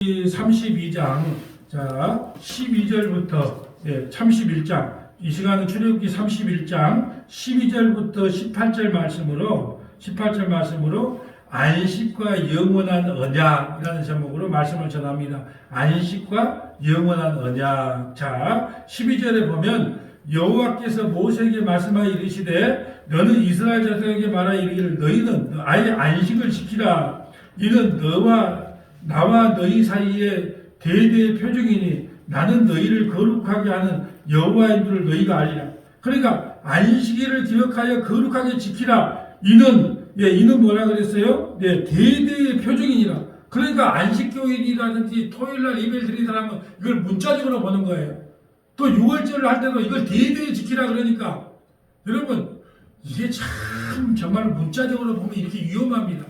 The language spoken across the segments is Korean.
32장, 자, 12절부터 31장, 이 시간은 출애굽기 31장 12절부터 18절 말씀으로 안식과 영원한 언약이라는 제목으로 말씀을 전합니다. 안식과 영원한 언약. 자, 12절에 보면 여호와께서 모세에게 말씀하여 이르시되 너는 이스라엘 자손에게 말하여 이르기를 너희는 아예 안식을 지키라. 이는 나와 너희 사이에 대대의 표징이니 나는 너희를 거룩하게 하는 여호와인 줄을 너희가 알리라. 그러니까 안식일을 기억하여 거룩하게 지키라. 이는 뭐라 그랬어요? 대대의 표징이니라. 그러니까 안식교일이라든지 토요일날 예배를 드리는 사람은 이걸 문자적으로 보는 거예요. 또 6월절을 할 때도 이걸 대대에 지키라 그러니까 여러분 이게 참 정말 문자적으로 보면 이렇게 위험합니다.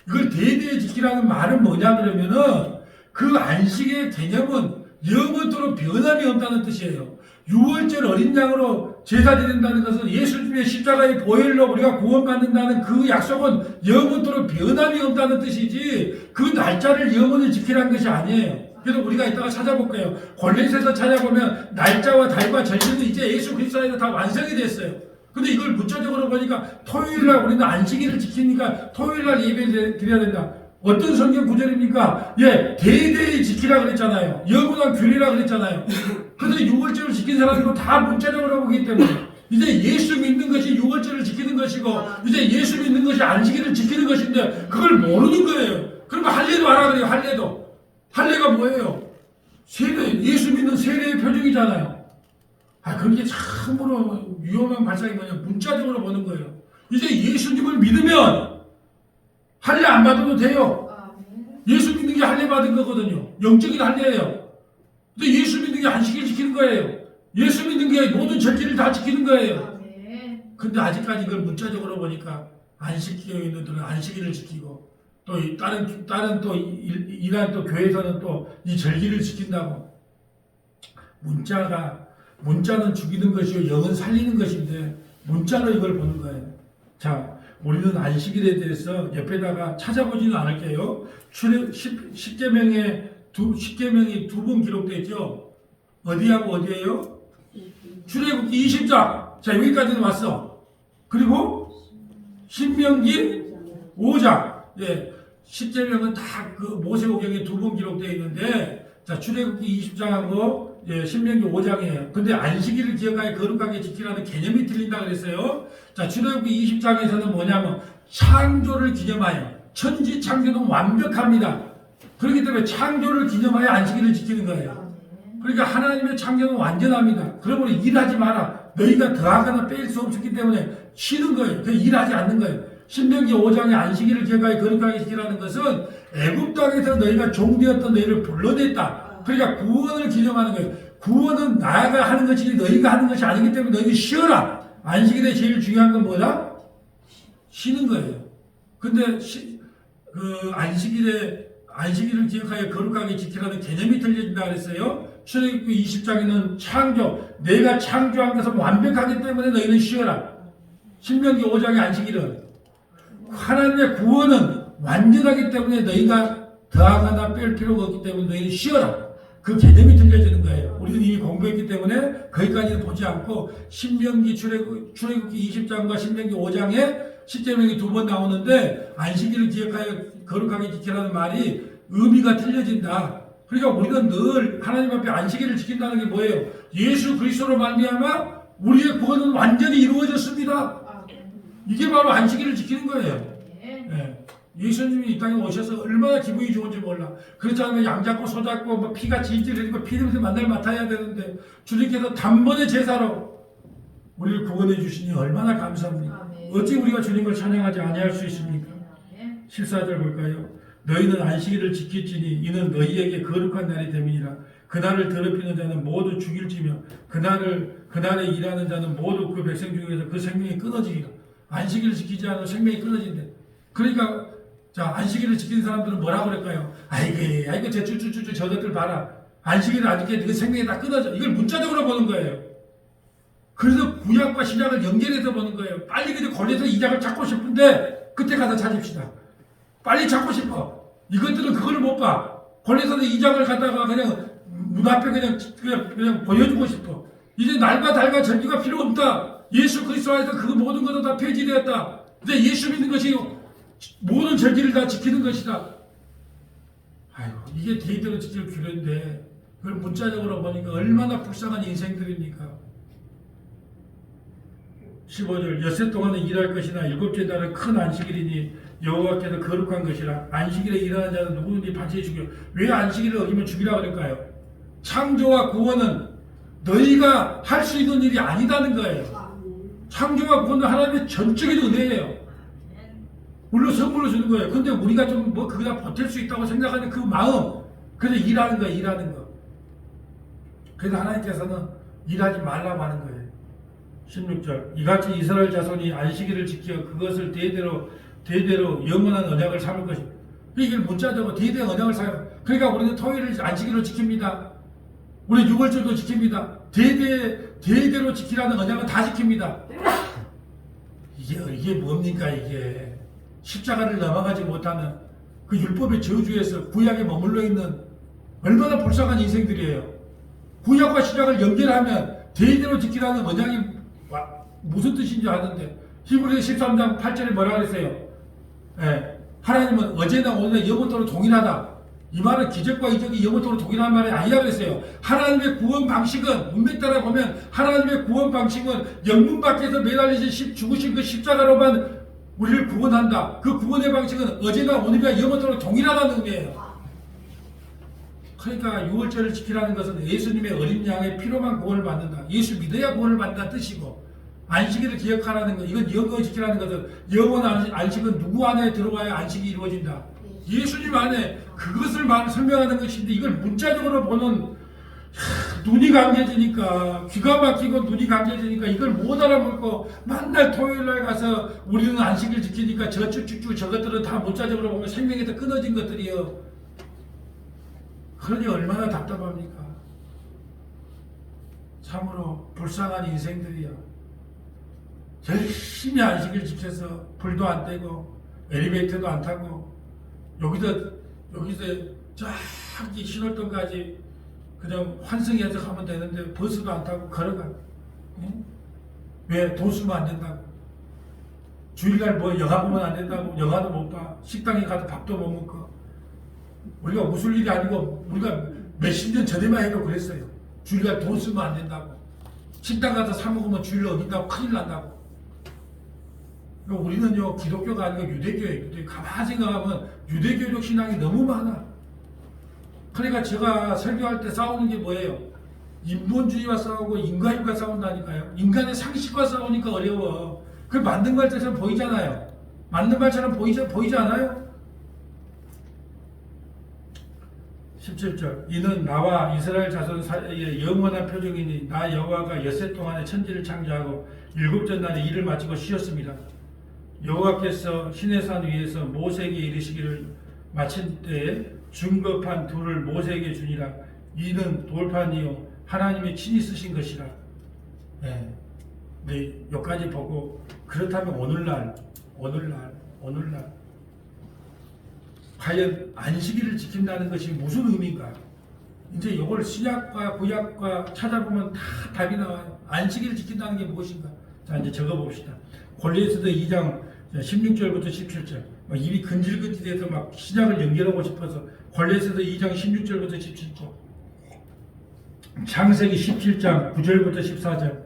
이걸 대대에 지키라는 말은 뭐냐 그러면은 그 안식의 개념은 영원토록 변함이 없다는 뜻이에요. 6월절 어린 양으로 제사 드린다는 것은 예수님의 십자가의 보혈로 우리가 구원받는다는 그 약속은 영원토록 변함이 없다는 뜻이지 그 날짜를 영원히 지키라는 것이 아니에요. 그래서 우리가 이따가 찾아볼게요. 골로새서 찾아보면 날짜와 달과 절기는 이제 예수 그리스도 안에서 다 완성이 됐어요. 근데 이걸 문자적으로 보니까 토요일날 우리는 안식일을 지키니까 토요일날 예배를 드려야 된다. 어떤 성경 구절입니까? 대대히 지키라 그랬잖아요. 영원한 규례라 그랬잖아요. 그런데 6월절을 지킨 사람들은 다 문자적으로 보기 때문에 이제 예수 믿는 것이 6월절을 지키는 것이고 이제 예수 믿는 것이 안식일을 지키는 것인데 그걸 모르는 거예요. 그러면 할례도 하라 그래요. 할례가 뭐예요? 세례, 예수 믿는 세례의 표징이잖아요. 그게 참으로 위험한 발상이 뭐냐 문자적으로 보는 거예요. 이제 예수님을 믿으면 할례 안 받아도 돼요. 예수 믿는 게 할례 받은 거거든요. 영적인 할례예요. 근데 예수 믿는 게 안식일 지키는 거예요. 예수 믿는 게 모든 절기를 다 지키는 거예요. 근데 아직까지 이걸 문자적으로 보니까 안식교인들은 안식일을 지키고 또 다른 또 이란 또 교회에서는 또 이 절기를 지킨다고. 문자는 죽이는 것이요 영은 살리는 것인데 문자로 이걸 보는 거예요. 자, 우리는 안식일에 대해서 옆에다가 찾아보지는 않을게요. 십계명이 두 번 기록되어 있죠. 어디하고 어디예요? 출애굽기 20장. 자, 여기까지는 왔어. 그리고 신명기 5장. 십계명은 다 그 모세오경에 두 번 기록되어 있는데, 자, 출애굽기 20장하고 신명기 5장이에요. 근데 안식일을 기억하여 거룩하게 지키라는 개념이 틀린다 그랬어요. 자, 출애굽기 20장에서는 뭐냐면 창조를 기념하여 천지 창조는 완벽합니다. 그렇기 때문에 창조를 기념하여 안식일을 지키는 거예요. 그러니까 하나님의 창조는 완전합니다. 그러므로 일하지 마라. 너희가 더하거나 뺄 수 없기 때문에 쉬는 거예요. 그래서 일하지 않는 거예요. 신명기 5장의 안식일을 기억하여 거룩하게 지키라는 것은 애굽 땅에서 너희가 종되었던 너희를 불러냈다. 그러니까 구원을 기념하는 거예요. 구원은 나가 하는 것이지 너희가 하는 것이 아니기 때문에 너희는 쉬어라. 안식일에 제일 중요한 건 뭐다? 쉬는 거예요. 근데 안식일을 기억하여 거룩하게 지키라는 개념이 틀려진다 그랬어요. 출애굽기 20장에는 창조, 내가 창조한 것은 완벽하기 때문에 너희는 쉬어라. 신명기 5장의 안식일은 하나님의 구원은 완전하기 때문에 너희가 더하거나 뺄 필요가 없기 때문에 너희는 쉬어라. 그 개념이 틀려지는 거예요. 우리는 이미 공부했기 때문에 거기까지는 보지 않고 신명기 출애굽기 20장과 신명기 5장에 십계명이 두 번 나오는데 안식일을 기억하여 거룩하게 지키라는 말이 의미가 틀려진다. 그러니까 우리는 늘 하나님 앞에 안식일을 지킨다는 게 뭐예요? 예수 그리스도로 말미암아 우리의 구원은 완전히 이루어졌습니다. 이게 바로 안식일을 지키는 거예요. 예수님이 이 땅에 오셔서 얼마나 기분이 좋은지 몰라. 그렇지 않으면 양 잡고 소 잡고 피가 질질 흘리고 피 냄새 만날 맡아야 되는데 주님께서 단번에 제사로 우리를 구원해 주시니 얼마나 감사합니까? 어찌 우리가 주님을 찬양하지 아니할 수 있습니까? 14절 볼까요? 너희는 안식일을 지킬지니 이는 너희에게 거룩한 날이 됨이니라. 그날을 더럽히는 자는 모두 죽일지며 그날에 일하는 자는 모두 그 백성 중에서 그 생명이 끊어지리라. 안식일을 지키지 않으면 생명이 끊어진대. 그러니까 자, 안식일을 지키는 사람들은 뭐라고 그럴까요? 아이고 저것들 봐라. 안식일을 안 지키니까 그 생명이 다 끊어져. 이걸 문자적으로 보는 거예요. 그래서 구약과 신약을 연결해서 보는 거예요. 빨리 그냥 걸려서 이작을 찾고 싶은데 그때 가서 찾읍시다. 빨리 찾고 싶어. 이것들은 그걸 못 봐. 골로새서 2장을 갖다가 그냥 문 앞에 그냥 보여주고 싶어. 이제 날과 달과 절기가 필요 없다. 예수 그리스도 안에서 그 모든 것도 다 폐지되었다. 이제 예수 믿는 것이 모든 절기를 다 지키는 것이다. 아이고, 이게 대대로 지킬 규례인데 그걸 문자적으로 보니까 얼마나 불쌍한 인생들입니까? 15절 엿새 동안은 일할 것이나 일곱째 날은 큰 안식일이니 여호와께서 거룩한 것이라. 안식일에 일하는 자는 누구든지 반드시 죽여. 왜 안식일을 어기면 죽이라 그럴까요? 창조와 구원은 너희가 할 수 있는 일이 아니다는 거예요. 창조와 구원은 하나님의 전적인 은혜예요. 물론 선물로 주는 거예요. 근데 우리가 좀 뭐 그거다 버틸 수 있다고 생각하는 그 마음, 그래서 일하는 거예요. 일하는 거. 그래서 하나님께서는 일하지 말라고 하는 거예요. 16절 이같이 이스라엘 자손이 안식일을 지켜 그것을 대대로 영원한 언약을 삼을 것입니다. 이게 문자적으로 대대의 언약을 삼을. 그러니까 우리는 토요일을 안식일로 지킵니다. 우리 6월절도 지킵니다. 대대로 지키라는 언약은 다 지킵니다. 이게 뭡니까 이게. 십자가를 넘어가지 못하는 그 율법의 저주에서 구약에 머물러 있는 얼마나 불쌍한 인생들이에요. 구약과 신약을 연결하면 대대로 지키라는 언약이 무슨 뜻인지 아는데 히브리서 13장 8절에 뭐라 그랬어요? 하나님은 어제나 오늘나 영원토록 동일하다. 이 말은 기적과 이적이 영원토록 동일한 말이 아니라 그랬어요. 하나님의 구원 방식은 문맥 따라 보면 하나님의 구원 방식은 영문 밖에서 매달리신 죽으신 그 십자가로만 우리를 구원한다. 그 구원의 방식은 어제나 오늘이나 영원토록 동일하다는 의미예요. 그러니까 6월절을 지키라는 것은 예수님의 어린 양의 피로만 구원을 받는다. 예수 믿어야 구원을 받는다는 뜻이고, 안식일을 기억하라는 것, 이건 영원히 지키라는 것은 영원한 안식은 누구 안에 들어와야 안식이 이루어진다. 예수님 안에 그것을 설명하는 것인데 이걸 문자적으로 보는 눈이 감겨지니까, 귀가 막히고 눈이 감겨지니까 이걸 못 알아먹고 맨날 토요일날 가서 우리는 안식일 지키니까 저 쭉쭉쭉 저것들은 다 문자적으로 보면 생명에서 끊어진 것들이요. 그러니 얼마나 답답합니까? 참으로 불쌍한 인생들이야. 열심히 안식일 지켜서 불도 안 떼고 엘리베이터도 안 타고 여기서 저기 신월동까지 그냥 환승해서 가면 되는데 버스도 안 타고 걸어가. 응? 왜? 돈 쓰면 안 된다고. 주일날 뭐 영화 보면 안 된다고. 영화도 못 봐. 식당에 가도 밥도 못 먹고. 우리가 웃을 일이 아니고 우리가 몇십 년 전에만 해도 그랬어요. 주일날 돈 쓰면 안 된다고. 식당 가서 사 먹으면 주일 어긴다고 큰일 난다고. 그러니까 우리는요 기독교가 아니고 유대교예요. 가만히 생각하면 유대교적 신앙이 너무 많아. 그러니까 제가 설교할 때 싸우는 게 뭐예요? 인본주의와 싸우고 인간과 싸운다니까요. 인간의 상식과 싸우니까 어려워. 그 맞는 말처럼 보이잖아요. 맞는 말처럼 보이지 않아요? 17절 이는 나와 이스라엘 자손 사이의 영원한 표정이니 나 여호와가 엿새 동안에 천지를 창조하고 일곱째 날에 일을 마치고 쉬었습니다. 여호와께서 시내산 위에서 모세에게 이르시기를 마친 때에 증거판 둘을 모세에게 주니라. 이는 돌판이요 하나님이 친히 쓰신 것이라. 네, 여기까지 보고 그렇다면 오늘날 과연 안식일을 지킨다는 것이 무슨 의미인가? 이제 이걸 신약과 구약과 찾아보면 다 답이 나와요. 안식일을 지킨다는 게 무엇인가? 자, 이제 적어봅시다. 골로새서 2장 16절부터 17절. 입이 근질근질해서 막 신약을 연결하고 싶어서 골로새서 2장 16절부터 17절. 창세기 17장 9절부터 14절.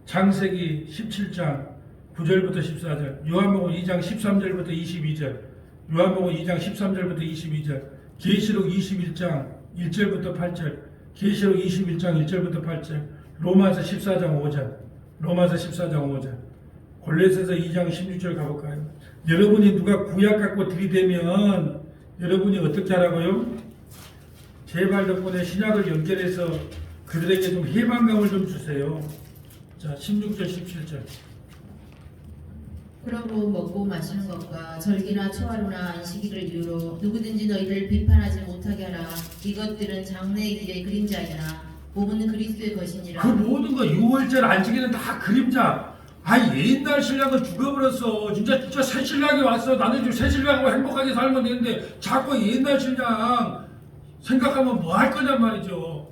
창세기 17장 9절부터 14절. 요한복음 2장 13절부터 22절. 요한복음 2장 13절부터 22절. 계시록 21장 1절부터 8절. 계시록 21장 1절부터 8절. 로마서 14장 5절. 로마서 14장 5절. 골로새서 2장 16절 가볼까요? 여러분이 누가 구약 갖고 들이대면 여러분이 어떻게 하라고요? 제발 덕분에 신약을 연결해서 그들에게 좀 해방감을 좀 주세요. 자, 16절 17절. 그러므로 먹고 마시는 것과 절기나 초하루나 안식일을 이유로 누구든지 너희를 비판하지 못하게 하라. 이것들은 장래의 길의 그림자이나 몸은 그리스도의 것이니라. 그 모든 거 6월절 안식일은 다 그림자. 옛날 신랑은 죽어버렸어. 진짜 새 신랑이 왔어. 나는 지금 새 신랑하고 행복하게 살면 되는데 자꾸 옛날 신랑 생각하면 뭐 할 거냔 말이죠.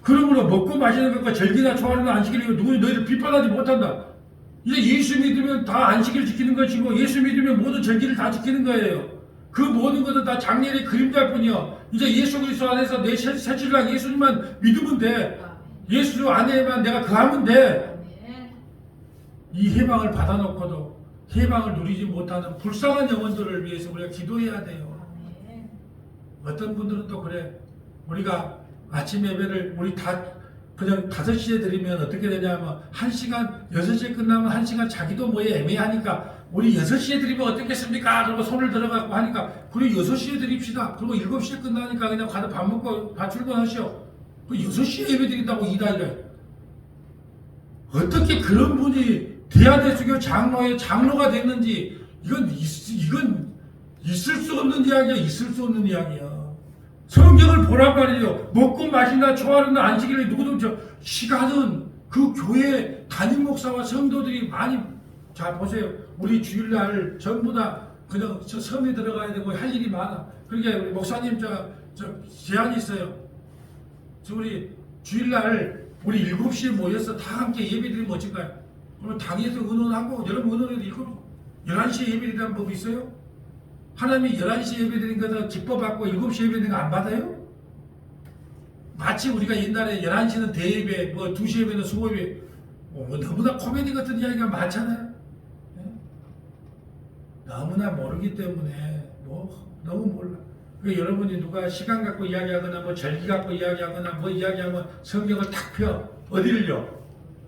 그러므로 먹고 마시는 것과 절기나 초하루나 안식일을 누구는 너희를 비판하지 못한다. 이제 예수 믿으면 다 안식일을 지키는 것이고 예수 믿으면 모든 절기를 다 지키는 거예요. 그 모든 것은 다 장례의 그림자일 뿐이요. 이제 예수 그리스도 안에서 내 새신랑 예수님만 믿으면 돼. 예수 안에만 내가 거하면 돼. 이 해방을 받아놓고도 해방을 누리지 못하는 불쌍한 영혼들을 위해서 우리가 기도해야 돼요. 어떤 분들은 또 그래. 우리가 아침 예배를 우리 다 그냥 5시에 드리면 어떻게 되냐면 1시간 6시에 끝나면 1시간 자기도 뭐에 애매하니까 우리 6시에 드리면 어떻겠습니까? 그러고 손을 들어갖고 하니까 그래 6시에 드립시다. 그리고 7시에 끝나니까 그냥 가서 밥 먹고 밥 출근하시오. 그 6시에 예배 드린다고 이래. 어떻게 그런 분이 대한대수교 장로의 장로가 됐는지 이건 있을 수 없는 이야기야. 있을 수 없는 이야기야. 성경을 보란 말이에요. 먹고 마신다 초하루나 안식일을 누구든 시간은 그 교회 담임 목사와 성도들이 많이 자 보세요. 우리 주일날 전부 다 그냥 저 섬에 들어가야 되고 할 일이 많아. 그러니까 목사님 저 제안이 있어요. 우리 주일날 우리 7시에 모여서 다 함께 예배드리면 어쩔까요? 그러면 당에서 의논하고 여러분 의논해도 11시에 예배드리는 법이 있어요? 하나님이 11시에 예배드린 것을 기뻐받고 7시에 예배드린 거 안 받아요? 마치 우리가 옛날에 11시는 대예배, 뭐 2시 예배는 수고예배, 뭐 너무나 코미디 같은 이야기가 많잖아요. 네? 너무나 모르기 때문에 너무 몰라. 그러니까 여러분이 누가 시간 갖고 이야기하거나 뭐 절기 갖고 이야기하거나 뭐 이야기하면 성경을 탁 펴. 어디를요?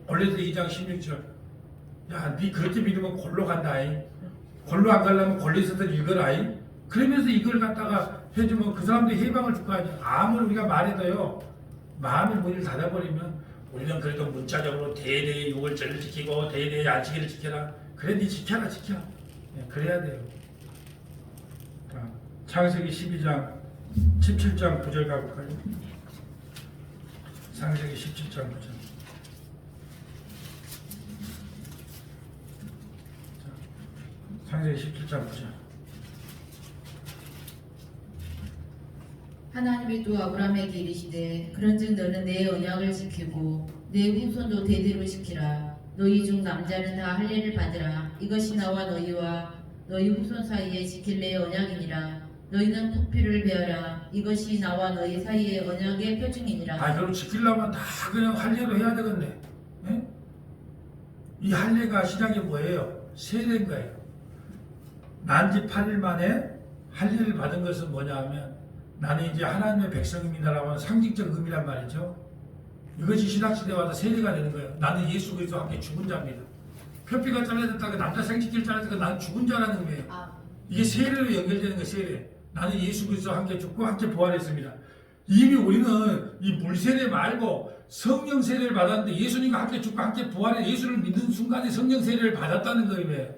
골로새 2장 16절. 야, 니 그렇게 믿으면 골로 간다이. 골로 안 가려면 골로새서 읽어라이. 그러면서 이걸 갖다가 해주면 그 사람들이 해방을 줄 거 아니야. 아무리 우리가 말해도요. 마음의 문을 닫아버리면 우리는 그래도 문자적으로 대대의 6월절을 지키고 대대의 안식일을 지켜라. 그래 니 지켜라. 네, 그래야 돼요. 창세기 12장 17장 9절 가볼까요? 창세기 17장 9절. 창세기 17장 9절. 하나님이 또 아브라함에게 이르시되 그런즉 너는 내 언약을 지키고 내 후손도 대대로 지키라. 너희 중 남자는 다 할례를 받으라. 이것이 나와 너희와 너희 후손 사이에 지킬 내 언약이니라. 너희는 폭피를 베어라. 이것이 나와 너희 사이의 언약의 표징이니라. 그럼 지키려면 다 그냥 할례로 해야 되겠네. 예? 이 할례가 시작이 뭐예요? 세례인 거예요. 난지 8일 만에 할례를 받은 것은 뭐냐 하면 나는 이제 하나님의 백성입니다라는 상징적 의미란 말이죠. 이것이 신학시대에 와서 세례가 되는 거예요. 나는 예수 그리스도와 함께 죽은 자입니다. 표피가 잘라졌다가 남자 생식기를 잘라졌다가 나는 죽은 자라는 의미예요. 이게 세례로 연결되는 거예요. 세례. 나는 예수 그리스도와 함께 죽고 함께 부활했습니다. 이미 우리는 이 물세례 말고 성령 세례를 받았는데 예수님과 함께 죽고 함께 부활해 예수를 믿는 순간에 성령 세례를 받았다는 거예요.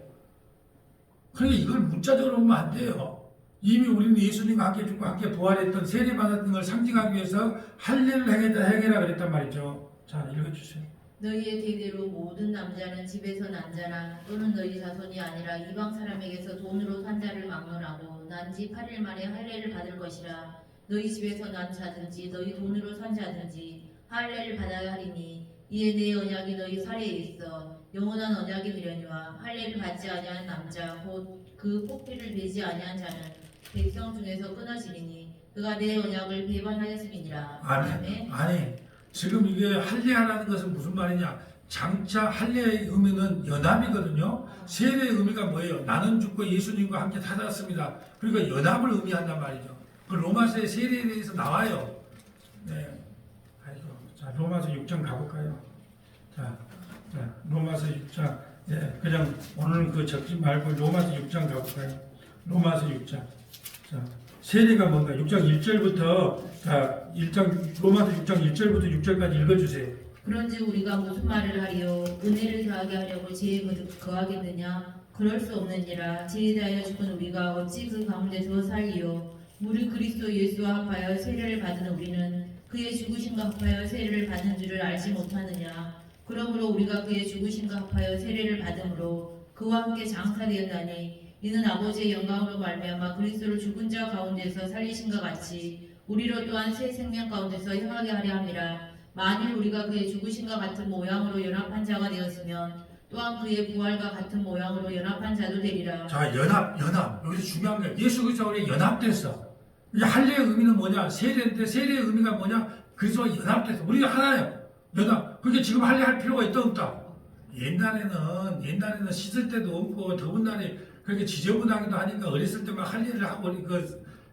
그러니까 이걸 문자적으로 보면 안 돼요. 이미 우리는 예수님과 함께 죽고 함께 부활했던 세례 받았던 걸 상징하기 위해서 할례를 행해라 그랬단 말이죠. 자, 읽어주세요. 너희의 대대로 모든 남자는 집에서 난 자나 또는 너희 자손이 아니라 이방 사람에게서 돈으로 산 자를 막론하고 난지 8일 만에 할례를 받을 것이라. 너희 집에서 난 자든지 너희 돈으로 산 자든지 할례를 받아야 하리니 이에 내 언약이 너희 사이에 있어 영원한 언약이 되려니와 할례를 받지 아니한 남자 곧 그 폭피를 베지 아니한 자는 백성 중에서 끊어지리니 그가 내 언약을 배반하였음이니라. 아니 지금 이게 할례하라는 것은 무슨 말이냐? 장차 할례의 의미는 연합이거든요. 세례의 의미가 뭐예요? 나는 죽고 예수님과 함께 살았습니다. 그러니까 연합을 의미한단 말이죠. 그 로마서의 세례에 대해서 나와요. 네. 자, 로마서 6장 가볼까요? 자, 로마서 6장. 네, 그냥 오늘 그 적지 말고 로마서 6장 가볼까요? 로마서 6장. 자, 세례가 뭔가 6장 1절부터 로마서 6장 1절부터 6절까지 읽어주세요. 그런즉 우리가 무슨 말을 하리요? 은혜를 더하게 하려고 지혜에 거하겠느냐? 그럴 수 없느니라. 지혜에 대하여 죽은 우리가 어찌 그 가운데 더 살리요? 무릇 그리스도 예수와 합하여 세례를 받은 우리는 그의 죽으심과 합하여 세례를 받는 줄을 알지 못하느냐? 그러므로 우리가 그의 죽으심과 합하여 세례를 받음으로 그와 함께 장사되었나니 이는 아버지의 영광으로 말미암아 그리스도를 죽은 자 가운데서 살리신과 같이 우리로 또한 새 생명 가운데서 행하게 하려 함이라. 만일 우리가 그의 죽으심과 같은 모양으로 연합한 자가 되었으면 또한 그의 부활과 같은 모양으로 연합한 자도 되리라. 자, 연합. 여기서 중요한 게 예수 그리스도와 우리 연합됐어. 이 할례의 의미는 뭐냐? 세례인데 세례의 의미가 뭐냐? 그리스도와 연합됐어. 우리가 하나예요. 연합. 그게 지금 할례할 필요가 있다 없다? 옛날에는 씻을 때도 없고 더운 날에 그렇게 지저분하기도 하니까 어렸을 때만 할례를 하고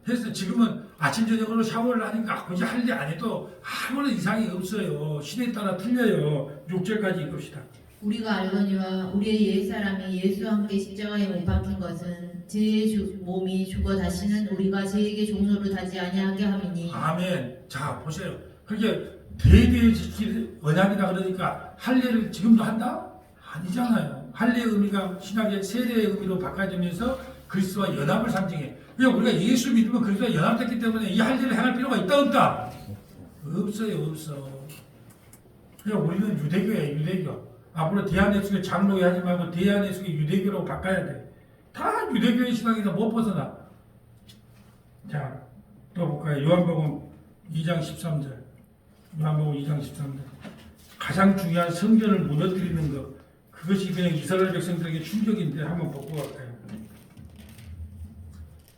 해서 지금은 아침 저녁으로 샤워를 하니까 굳이 할례 안 해도 아무런 이상이 없어요. 시대에 따라 틀려요. 6절까지 읽읍시다. 우리가 알거니와 우리의 옛사람이 예수와 함께 십자가에 못 박힌 것은 죄의 몸이 죽어 다시는 우리가 죄에게 종로를 타지 아니하게 함이니. 아멘. 자, 보세요. 그게 대대의 지킬 언약이다 그러니까 할례를 지금도 한다? 아니잖아요. 할례의 의미가 신약의 세례의 의미로 바꿔지면서 그리스도와 연합을 상징해. 그러니까 우리가 예수 믿으면 그리스도와 연합됐기 때문에 이 할례를 행할 필요가 있다 없다? 없어요. 없어. 그러니까 우리는 유대교예요. 유대교. 앞으로 대한예수교 장로회 하지 말고 대한예수교 유대교로 바꿔야 돼. 다 유대교의 신앙에서 못 벗어나. 자, 또 볼까요? 요한복음 2장 13절. 요한복음 2장 13절. 가장 중요한 성전을 무너뜨리는 것. 그것이 그냥 이스라엘 백성들에게 충격인데 한번 보고 갈까요?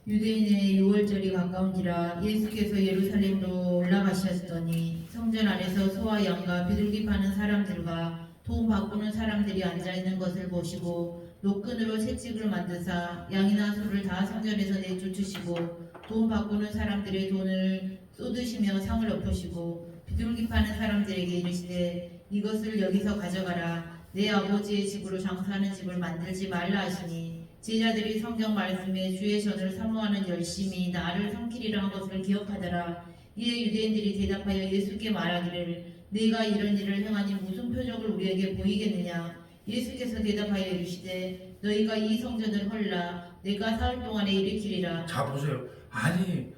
유대인의 6월절이 가까운지라 예수께서 예루살렘으로 올라가셨더니 성전 안에서 소와 양과 비둘기 파는 사람들과 돈 바꾸는 사람들이 앉아있는 것을 보시고 노끈으로 채찍을 만드사 양이나 소를 다 성전에서 내쫓으시고 돈 바꾸는 사람들의 돈을 쏟으시며 상을 엎으시고 비둘기 파는 사람들에게 이르시되 이것을 여기서 가져가라. 내 아버지의 집으로 장사하는 집을 만들지 말라 하시니 제자들이 성경 말씀에 주의 전을 사모하는 열심히 나를 삼키리라 한 것을 기억하더라. 이에 유대인들이 대답하여 예수께 말하기를 네가 이런 일을 행하니 무슨 표적을 우리에게 보이겠느냐. 예수께서 대답하여 이르시되 너희가 이 성전을 헐라 내가 사흘 동안에 일으키리라. 자 보세요. 아니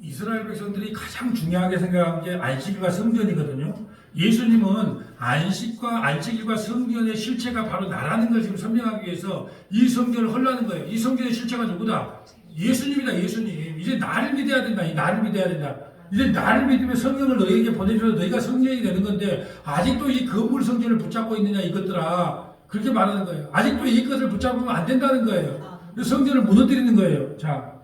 이스라엘 백성들이 가장 중요하게 생각한 게 안식일과 성전이거든요. 예수님은 안식일과 성전의 실체가 바로 나라는 걸 지금 설명하기 위해서 이 성전을 헐라는 거예요. 이 성전의 실체가 누구다? 예수님이다. 예수님. 이제 나를 믿어야 된다. 나를 믿어야 된다. 이제 나를 믿으면 성령을 너희에게 보내줘서 너희가 성전이 되는 건데 아직도 이 건물 성전을 붙잡고 있느냐 이것들아. 그렇게 말하는 거예요. 아직도 이것을 붙잡으면 안 된다는 거예요. 성전을 무너뜨리는 거예요. 자,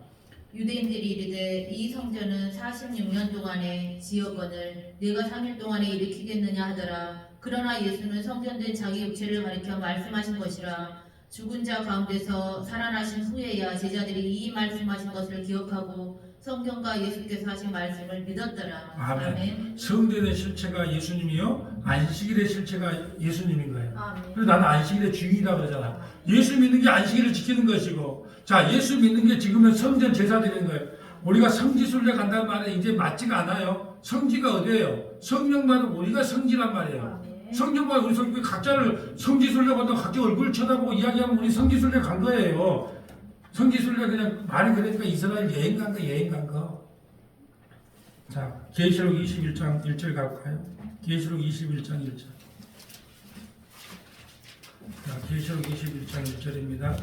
유대인들이 이르되 이 성전은 46년 동안에 지었거늘 네가 3일 동안에 일으키겠느냐 하더라. 그러나 예수는 성전된 자기 육체를 가리켜 말씀하신 것이라. 죽은 자 가운데서 살아나신 후에야 제자들이 이 말씀하신 것을 기억하고 성경과 예수께서 하신 말씀을 믿었더라. 아멘. 성전의 실체가 예수님이요, 안식일의 실체가 예수님인 거예요. 아멘. 그래서 나는 안식일의 주인이다 그러잖아. 예수 믿는 게 안식일을 지키는 것이고, 자, 예수 믿는 게 지금은 성전 제사 드리는 거예요. 우리가 성지순례 간다는 말은 이제 맞지가 않아요. 성지가 어디예요? 성령만은 우리가 성지란 말이에요. 성령만 우리 성지 각자를 성지순례 간다고 각자 얼굴 쳐다보고 이야기하면 우리 성지순례 간 거예요. 성지순례 그냥 말이 그러니까 이스라엘 여행 간 거. 자, 계시록 21장 1절 가볼까요? 계시록 21장 1절. 자, 계시록 21장 1절입니다.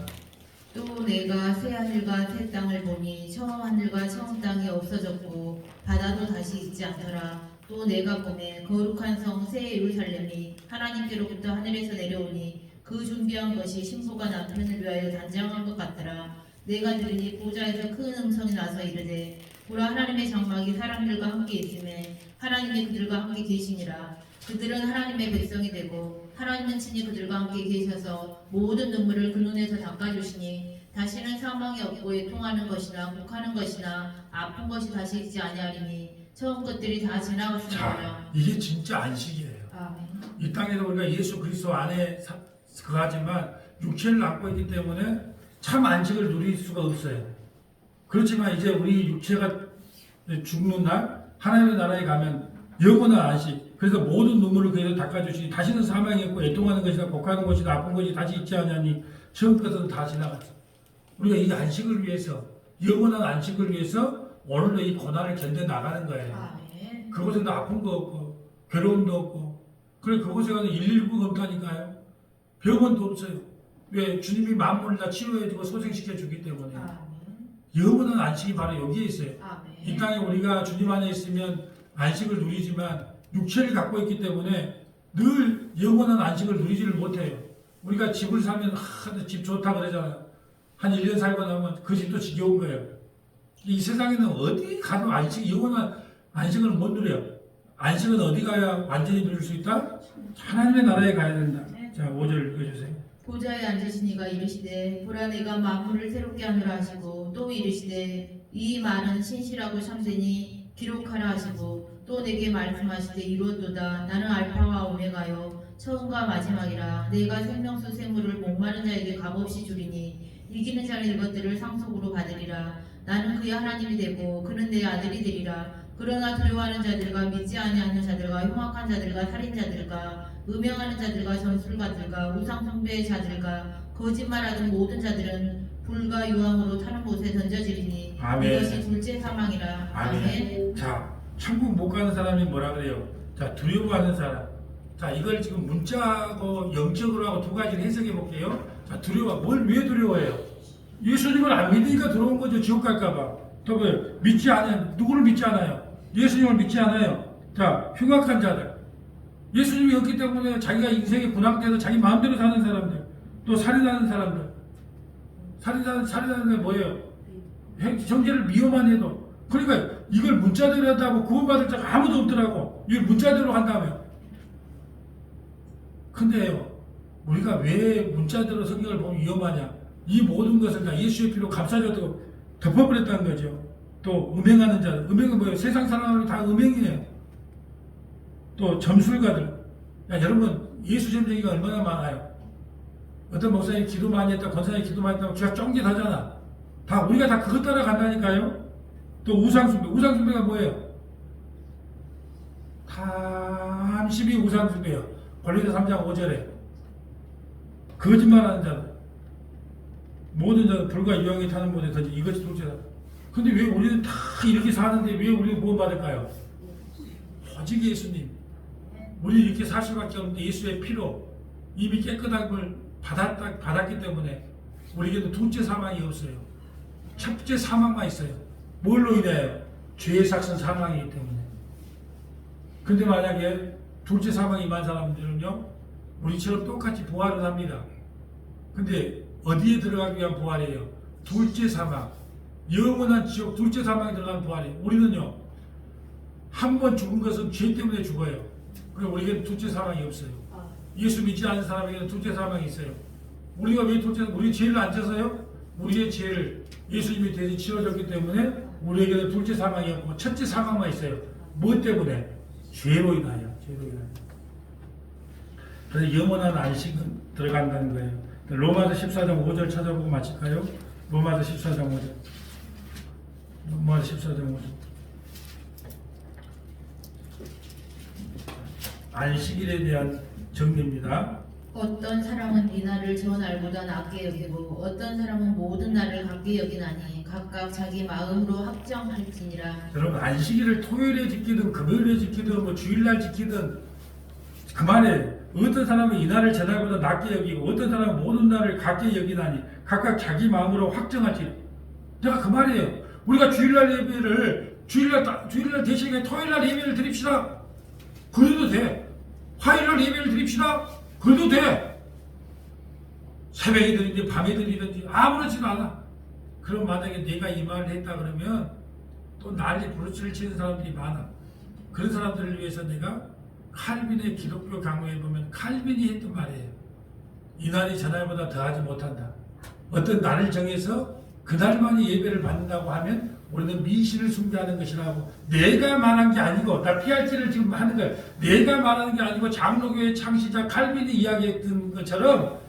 또 내가 새 하늘과 새 땅을 보니 처음 하늘과 처음 땅이 없어졌고 바다도 다시 있지 않더라. 또 내가 보매 거룩한 성 새 예루살렘이 하나님께로부터 하늘에서 내려오니 그 준비한 것이 신부가 남편을 위하여 단장한 것 같더라. 내가 들으니 보좌에서 큰 음성이 나서 이르되 보라 하나님의 장막이 사람들과 함께 있음에 하나님이 그들과 함께 계시니라. 그들은 하나님의 백성이 되고 하나님은 친히 그들과 함께 계셔서 모든 눈물을 그 눈에서 닦아주시니 다시는 사망이 없고 애통하는 것이나 곡하는 것이나 아픈 것이 다시 있지 아니하리니 처음 것들이 다 지나갔으므로. 자, 이게 진짜 안식이에요. 아멘. 이 땅에서 우리가 예수 그리스도 안에 거하지만 육체를 안고 있기 때문에 참 안식을 누릴 수가 없어요. 그렇지만 이제 우리 육체가 죽는 날 하나님의 나라에 가면 영원한 안식. 그래서 모든 눈물을 그에서 닦아주시니 다시는 사망이 없고 애통하는 것이나 곡하는 것이나 아픈 것이 다시 있지 않냐니 처음 것은 다 지나갔어. 우리가 이 안식을 위해서, 영원한 안식을 위해서 오늘도 이 고난을 견뎌 나가는 거예요. 아멘. 그곳에도 아픈 거 없고 괴로움도 없고, 그래 그곳에 가서 119가 없다니까요. 병원도 없어요. 왜? 주님이 만물을 다 치료해주고 소생시켜주기 때문에. 아멘. 영원한 안식이 바로 여기에 있어요. 이 아멘. 땅에 우리가 주님 안에 있으면 안식을 누리지만 육체를 갖고 있기 때문에 늘 영원한 안식을 누리지를 못해요. 우리가 집을 사면 집 좋다 그러잖아요. 한 1년 살고 나면 그 집도 지겨운 거예요. 이 세상에는 어디 가도 영원한 안식을 못 누려요. 안식은 어디 가야 완전히 누릴 수 있다? 하나님의 나라에 가야 된다. 자, 5절 읽어주세요. 보좌에 앉으신 이가 이르시되 보라 내가 만물을 새롭게 하느라 하시고 또 이르시되 이 말은 신실하고 참되니 기록하라 하시고 또 내게 말씀하시되 이루었도다. 나는 알파와 오메가요 처음과 마지막이라. 내가 생명수 샘물을 목마른 자에게 값없이 주리니 이기는 자는 이것들을 상속으로 받으리라. 나는 그의 하나님이 되고 그는 내 아들이 되리라. 그러나 두려워하는 자들과 믿지 아니하는 자들과 흉악한 자들과 살인자들과 음행하는 자들과 전술가들과 우상 숭배의 자들과 거짓말하는 모든 자들은 불과 유황으로 타는 곳에 던져지리니 아멘. 이것이 둘째 사망이라. 아멘. 자, 천국 못 가는 사람이 뭐라 그래요? 자, 두려워하는 사람. 자, 이걸 지금 문자하고 영적으로 하고 두 가지를 해석해 볼게요. 자, 왜 두려워해요? 예수님을 안 믿으니까 들어온 거죠. 지옥 갈까봐. 또 왜? 믿지 않아요. 누구를 믿지 않아요? 예수님을 믿지 않아요. 자, 흉악한 자들. 예수님이 없기 때문에 자기가 인생의 군항돼서 자기 마음대로 사는 사람들. 또 살인하는 사람들. 살인하는 게 뭐예요? 형제를 미워만 해도. 그러니까 이걸 문자대로 한다고 구원받을 자가 아무도 없더라고. 이걸 문자대로 한다며. 근데요, 우리가 왜 문자대로 성경을 보면 위험하냐? 이 모든 것을 다 예수의 피로 감싸줬다고 덮어버렸다는 거죠. 또 음행하는 자들. 음행은 뭐예요? 세상 사람들이 다 음행이에요. 또 점술가들. 야, 여러분, 예수 점쟁이가 얼마나 많아요? 어떤 목사님 기도 많이 했다, 권사님 기도 많이 했다고 귀가 쫑깃하잖아. 우리가 다 그것 따라 간다니까요. 또 우상숭배. 우상숭배가 뭐예요? 탐심이 우상숭배예요. 골로새 3장 5절에 거짓말하는 자들. 모든 자는 불과 유황이 타는 곳에 던지 이것이 둘째다. 근데 왜 우리는 다 이렇게 사는데 왜 우리는 구원받을까요? 오직 예수님. 우리 이렇게 살 수밖에 없는데 예수의 피로 이미 깨끗한 걸 받았기 때문에 우리에게는 둘째 사망이 없어요. 첫째 사망만 있어요. 뭘로 인해요? 죄의 삭선 사망이기 때문에. 근데 만약에 둘째 사망이 임한 사람들은요, 우리처럼 똑같이 부활을 합니다. 근데 어디에 들어가기 위한 부활이에요? 둘째 사망. 영원한 지옥 둘째 사망에 들어간 부활이에요. 우리는요, 한 번 죽은 것은 죄 때문에 죽어요. 그래서 우리에게는 둘째 사망이 없어요. 예수 믿지 않는 사람에게는 둘째 사망이 있어요. 우리가 왜 우리 죄를 안 져서요? 우리의 죄를 예수님이 대신 치러졌기 때문에 우리에게는 둘째 사망이 없고 첫째 사망만 있어요. 뭐 때문에? 죄로 인하여. 그래서 영원한 안식은 들어간다는 거예요. 로마서 14장 5절 찾아보고 마칠까요? 로마서 14장 5절. 로마서 14장 5절. 안식일에 대한 정리입니다. 어떤 사람은 이날을 저 날보다 낮게 여기고 어떤 사람은 모든 날을 같게 여기나니 각각 자기 마음으로 합정할지니라. 여러분, 안식일을 토요일에 지키든 금요일에 지키든 뭐 주일날 지키든 그만해. 어떤 사람은 이날을 저날보다 낮게 여기고 어떤 사람은 모든 날을 같게 여기나니 각각 자기 마음으로 확정하지. 내가 그 말이에요. 우리가 주일날 예배를 주일날 대신에 토요일날 예배를 드립시다. 그래도 돼. 화요일날 예배를 드립시다. 그래도 돼. 새벽에 드리든지 밤에 드리든지 아무렇지도 않아. 그럼 만약에 내가 이 말을 했다 그러면 또 난리 부르치를 치는 사람들이 많아. 그런 사람들을 위해서 내가 칼빈의 기독교 강호에 보면 칼빈이 했던 말이에요. 이날이 저날보다 더하지 못한다. 어떤 날을 정해서 그날만이 예배를 받는다고 하면 우리는 미신을 숭배하는 것이라고. 내가 말한 게 아니고, 나 PRT를 지금 하는 거예요. 내가 말하는 게 아니고 장로교의 창시자 칼빈이 이야기했던 것처럼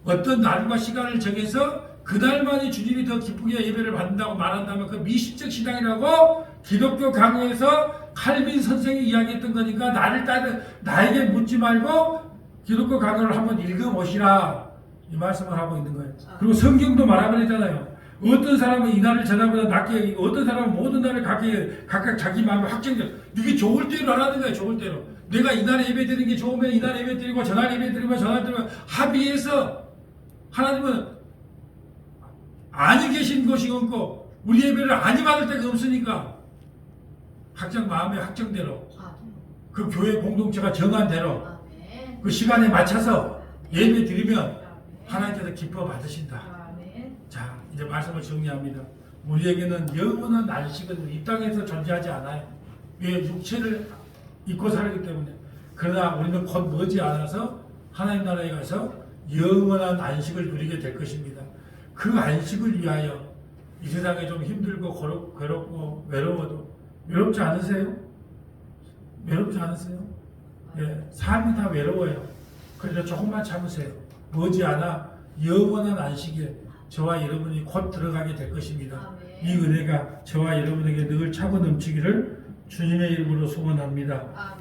어떤 날과 시간을 정해서 그날만이 주님이 더 기쁘게 예배를 받는다고 말한다면 그 미신적 신앙이라고 기독교 강의에서 칼빈 선생이 이야기했던 거니까 나에게 묻지 말고 기독교 강의를 한번 읽어보시라. 이 말씀을 하고 있는 거예요. 그리고 성경도 말하고 있잖아요. 어떤 사람은 이날을 저날보다 낮게 여기고 어떤 사람은 모든 날을 각각 자기 마음에 확정돼. 이게 좋을 대로 하라는 거예요. 좋을 대로. 내가 이날에 예배 드리는 게 좋으면 이날 예배 드리고 저날 예배 드리면 저날 드리고 합의해서 하나님은 안이 계신 것이 없고 우리 예배를 아니 받을 데가 없으니까 각자 마음의 확정대로 그 교회 공동체가 정한 대로 아멘. 그 시간에 맞춰서 예배 드리면 하나님께서 기뻐 받으신다. 아멘. 자, 이제 말씀을 정리합니다. 우리에게는 영원한 안식은 이 땅에서 존재하지 않아요. 왜? 육체를 입고 살기 때문에. 그러나 우리는 곧 머지않아서 하나님 나라에 가서 영원한 안식을 누리게 될 것입니다. 그 안식을 위하여 이 세상에 좀 힘들고 괴롭고 외로워도 외롭지 않으세요? 외롭지 않으세요? 예, 삶이 다 외로워요. 그래서 조금만 참으세요. 머지않아 영원한 안식에 저와 여러분이 곧 들어가게 될 것입니다. 아멘. 이 은혜가 저와 여러분에게 늘 차고 넘치기를 주님의 이름으로 소원합니다. 아멘.